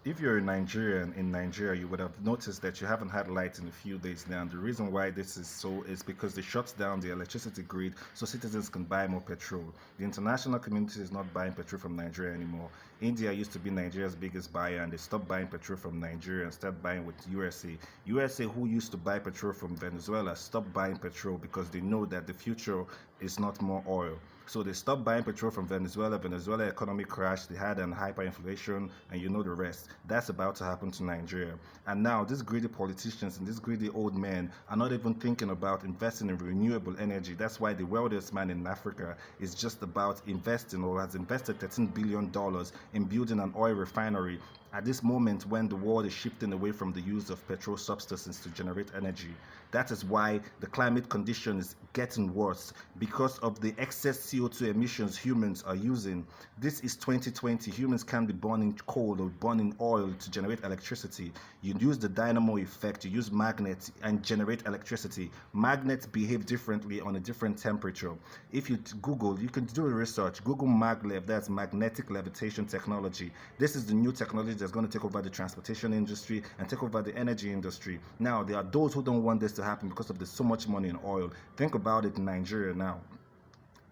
If you're a Nigerian in Nigeria, you would have noticed that you haven't had light in a few days now. And the reason why this is so is because they shut down the electricity grid so citizens can buy more petrol. The international community is not buying petrol from Nigeria anymore. India used to be Nigeria's biggest buyer, and they stopped buying petrol from Nigeria and started buying with USA. USA, who used to buy petrol from Venezuela, stopped buying petrol because they know that the future is not more oil. So they stopped buying petrol from Venezuela. Venezuela economy crashed. They had an hyperinflation, and you know the rest. That's about to happen to Nigeria. And now these greedy politicians and these greedy old men are not even thinking about investing in renewable energy. That's why the wealthiest man in Africa is just about investing, or has invested $13 billion in building an oil refinery at this moment when the world is shifting away from the use of petrol substances to generate energy. That is why the climate condition is getting worse, because of the excess CO2 emissions humans are using. This is 2020. Humans can't be burning coal or burning oil to generate electricity. You use the dynamo effect, you use magnets and generate electricity. Magnets behave differently on a different temperature. If you Google, you can do research. Google maglev, that's magnetic levitation technology. This is the new technology that's going to take over the transportation industry and take over the energy industry. Now, there are those who don't want this to happen because of there's so much money in oil. Think about it in Nigeria now.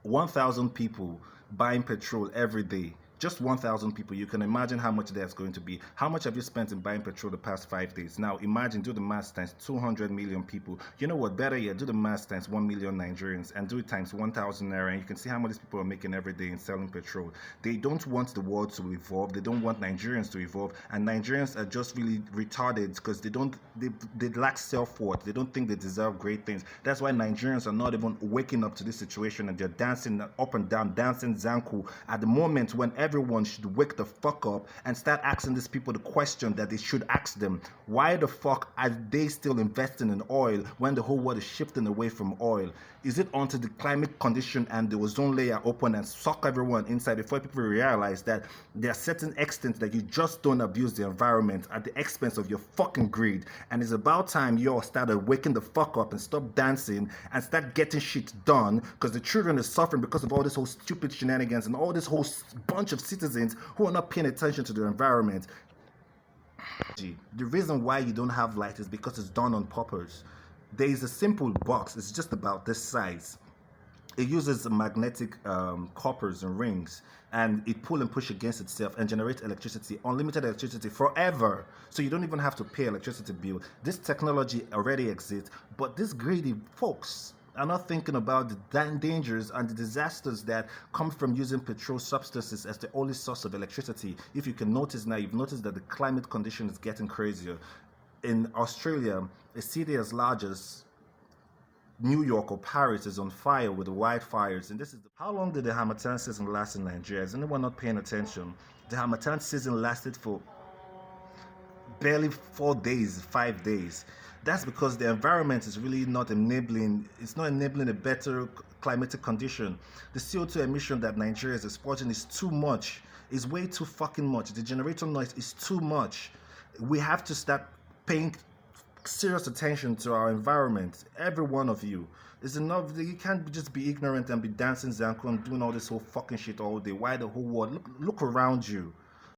1,000 people buying petrol every day. Just 1,000 people. You can imagine how much that's going to be. How much have you spent in buying petrol the past 5 days? Now imagine, do the math times 200 million people. You know what? Better yet, do the math times 1 million Nigerians and do it times 1,000 naira, and you can see how much these people are making every day in selling petrol. They don't want the world to evolve. They don't want Nigerians to evolve, and Nigerians are just really retarded because they lack self-worth. They don't think they deserve great things. That's why Nigerians are not even waking up to this situation, and they're dancing up and down, dancing zanku at the moment when everyone should wake the fuck up and start asking these people the question that they should ask them. Why the fuck are they still investing in oil when the whole world is shifting away from oil? Is it until the climate condition and the ozone layer open and suck everyone inside before people realize that there are certain extent that you just don't abuse the environment at the expense of your fucking greed? And it's about time you all started waking the fuck up and stop dancing and start getting shit done, because the children are suffering because of all this whole stupid shenanigans and all this whole bunch of citizens who are not paying attention to the environment. The reason why you don't have light is because it's done on purpose. There is a simple box. It's just about this size. It uses magnetic coppers and rings, and it pull and push against itself and generate electricity, unlimited electricity forever. So you don't even have to pay electricity bill. This technology already exists, but these greedy folks are not thinking about the dangers and the disasters that come from using petrol substances as the only source of electricity. If you can notice now, you've noticed that the climate condition is getting crazier. In Australia, a city as large as New York or Paris is on fire with the wildfires. And this is how long did the Harmattan season last in Nigeria? Is anyone not paying attention? The Harmattan season lasted for barely 4 days, 5 days. That's because the environment is really not enabling, it's not enabling a better climatic condition. The CO2 emission that Nigeria is exporting is too much. It's way too fucking much. The generator noise is too much. We have to start paying serious attention to our environment. Every one of you. It's enough. You can't just be ignorant and be dancing zanku and doing all this whole fucking shit all day. Why the whole world? Look around you.